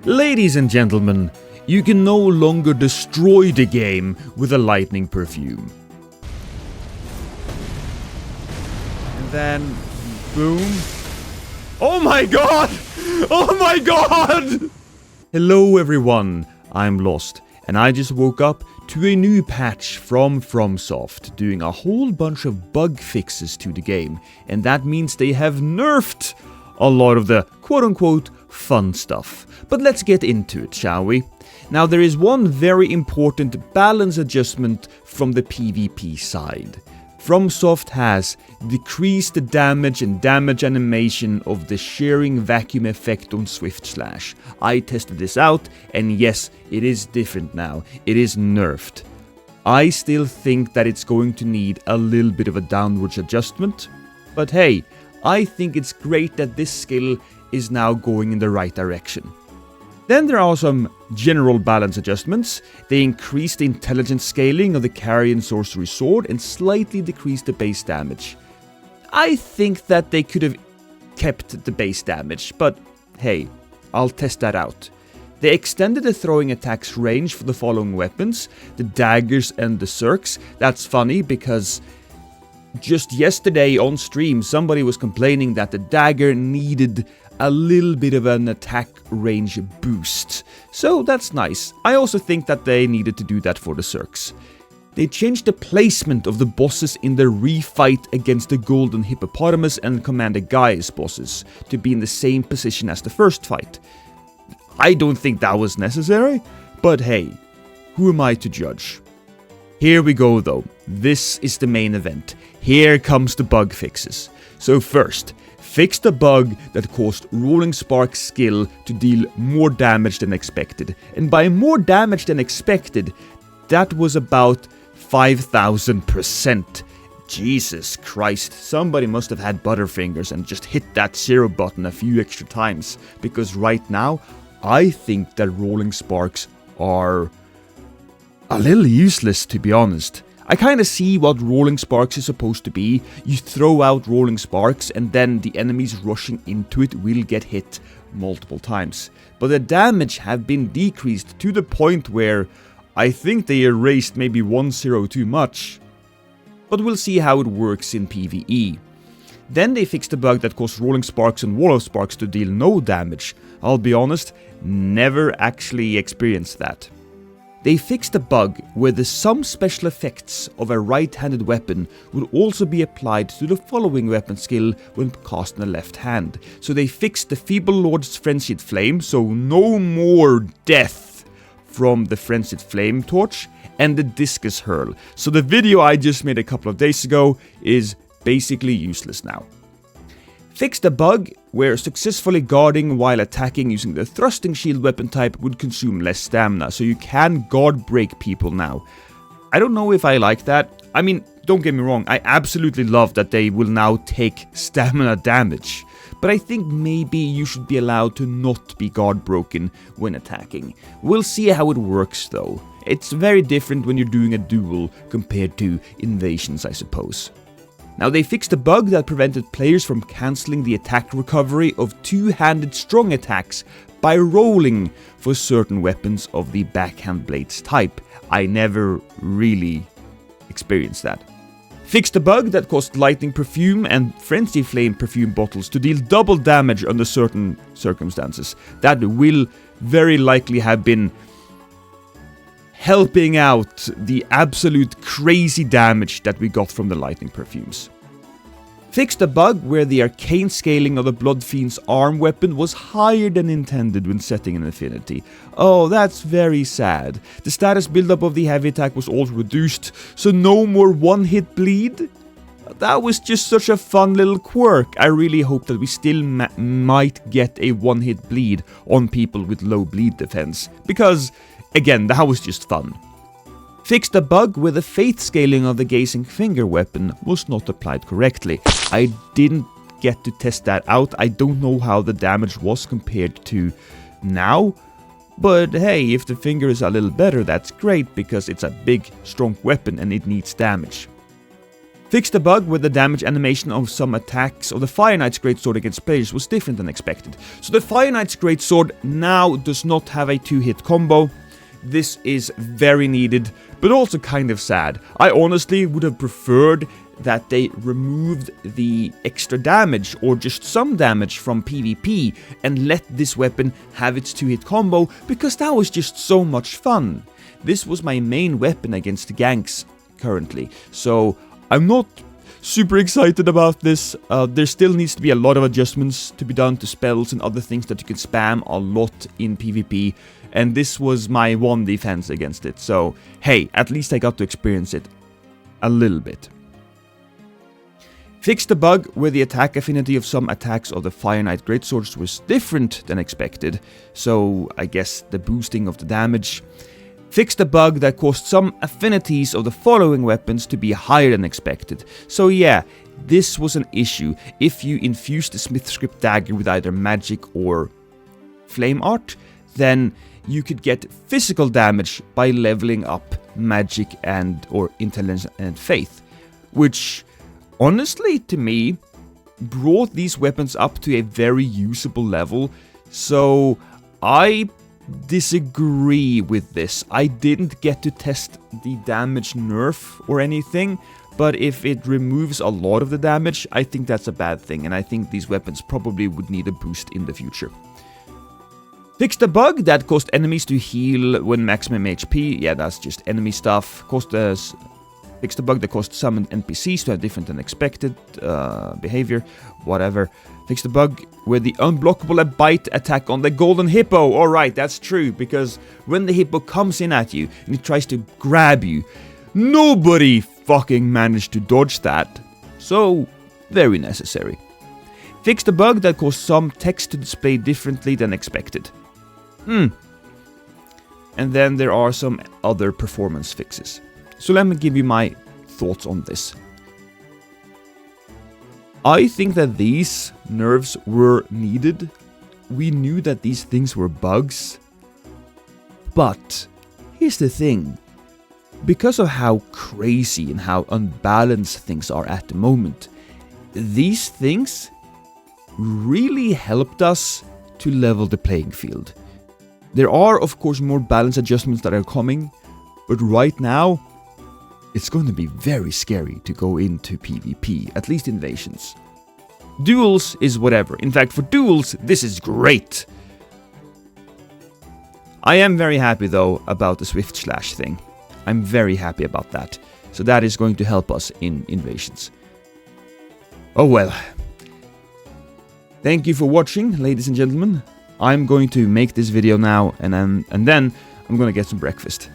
Ladies and gentlemen, you can no longer destroy the game with a lightning perfume. And then, boom. Oh my god! Oh my god! Hello everyone, I'm Lost, and I just woke up to a new patch from FromSoft, doing a whole bunch of bug fixes to the game, and that means they have nerfed a lot of the quote-unquote fun stuff. But let's get into it, shall we? Now there is one very important balance adjustment from the PvP side. FromSoft has decreased the damage and damage animation of the shearing vacuum effect on Swift Slash. I tested this out, and yes, it is different now. It is nerfed. I still think that it's going to need a little bit of a downwards adjustment, but hey, I think it's great that this skill is now going in the right direction. Then there are some general balance adjustments. They increased the intelligence scaling of the carrion sorcery sword and slightly decreased the base damage. I think that they could have kept the base damage, but hey, I'll test that out. They extended the throwing attack's range for the following weapons, the daggers and the circs. That's funny because just yesterday on stream somebody was complaining that the dagger needed a little bit of an attack range boost. So that's nice. I also think that they needed to do that for the circs. They changed the placement of the bosses in the refight against the Golden Hippopotamus and Commander Gaius bosses to be in the same position as the first fight. I don't think that was necessary, but hey, who am I to judge? Here we go though. This is the main event. Here comes the bug fixes. So first, fix the bug that caused Rolling Spark's skill to deal more damage than expected. And by more damage than expected, that was about 5,000%. Jesus Christ, somebody must have had butterfingers and just hit that 0 button a few extra times. Because right now, I think that Rolling Sparks are a little useless, to be honest. I kinda see what Rolling Sparks is supposed to be. You throw out Rolling Sparks and then the enemies rushing into it will get hit multiple times. But the damage have been decreased to the point where I think they erased maybe 1-0 too much. But we'll see how it works in PvE. Then they fixed the bug that caused Rolling Sparks and Wall of Sparks to deal no damage. I'll be honest, never actually experienced that. They fixed a bug where some special effects of a right-handed weapon would also be applied to the following weapon skill when cast in the left hand. So they fixed the Feeble Lord's Frenzied Flame, so no more death from the Frenzied Flame Torch, and the Discus Hurl. So the video I just made a couple of days ago is basically useless now. Fixed a bug where successfully guarding while attacking using the thrusting shield weapon type would consume less stamina, so you can guard break people now. I don't know if I like that. I mean, don't get me wrong, I absolutely love that they will now take stamina damage, but I think maybe you should be allowed to not be guard broken when attacking. We'll see how it works though. It's very different when you're doing a duel compared to invasions, I suppose. Now they fixed a bug that prevented players from cancelling the attack recovery of two-handed strong attacks by rolling for certain weapons of the backhand blades type. I never really experienced that. Fixed a bug that caused lightning perfume and frenzy flame perfume bottles to deal double damage under certain circumstances. That will very likely have been helping out the absolute crazy damage that we got from the lightning perfumes. Fixed a bug where the arcane scaling of the Blood Fiend's arm weapon was higher than intended when setting an affinity. Oh, that's very sad. The status buildup of the heavy attack was also reduced, so no more one-hit bleed? That was just such a fun little quirk. I really hope that we still might get a one-hit bleed on people with low bleed defense, because again, that was just fun. Fixed a bug where the faith scaling of the gazing finger weapon was not applied correctly. I didn't get to test that out. I don't know how the damage was compared to now. But hey, if the finger is a little better, that's great because it's a big, strong weapon and it needs damage. Fixed a bug where the damage animation of some attacks of the Fire Knight's Greatsword against players was different than expected. So the Fire Knight's Greatsword now does not have a 2-hit combo. This is very needed, but also kind of sad. I honestly would have preferred that they removed the extra damage or just some damage from PvP and let this weapon have its 2-hit combo, because that was just so much fun. This was my main weapon against ganks currently, so I'm not super excited about this. There still needs to be a lot of adjustments to be done to spells and other things that you can spam a lot in PvP, and this was my one defense against it, so hey, at least I got to experience it a little bit. Fixed a bug where the attack affinity of some attacks of the Fire Knight Greatswords was different than expected, so I guess the boosting of the damage. Fixed a bug that caused some affinities of the following weapons to be higher than expected. So yeah, this was an issue. If you infuse the Smith Script Dagger with either magic or flame art, then you could get physical damage by leveling up magic and or intelligence and faith, which honestly to me brought these weapons up to a very usable level. So I disagree with this. I didn't get to test the damage nerf or anything, but if it removes a lot of the damage, I think that's a bad thing, and I think these weapons probably would need a boost in the future. Fixed a bug that caused enemies to heal when maximum HP. Yeah, that's just enemy stuff. Fixed a bug that caused some NPCs to have different than expected behavior. Whatever. Fixed a bug where the unblockable bite attack on the golden hippo. Alright, that's true, because when the hippo comes in at you and it tries to grab you, nobody fucking managed to dodge that. So, very necessary. Fixed a bug that caused some text to display differently than expected. And then there are some other performance fixes. So let me give you my thoughts on this. I think that these nerfs were needed. We knew that these things were bugs. But here's the thing. Because of how crazy and how unbalanced things are at the moment, these things really helped us to level the playing field. There are, of course, more balance adjustments that are coming, but right now, it's going to be very scary to go into PvP, at least invasions. Duels is whatever. In fact, for duels, this is great. I am very happy, though, about the Swift Slash thing. I'm very happy about that. So that is going to help us in invasions. Oh well. Thank you for watching, ladies and gentlemen. I'm going to make this video now, and then I'm going to get some breakfast.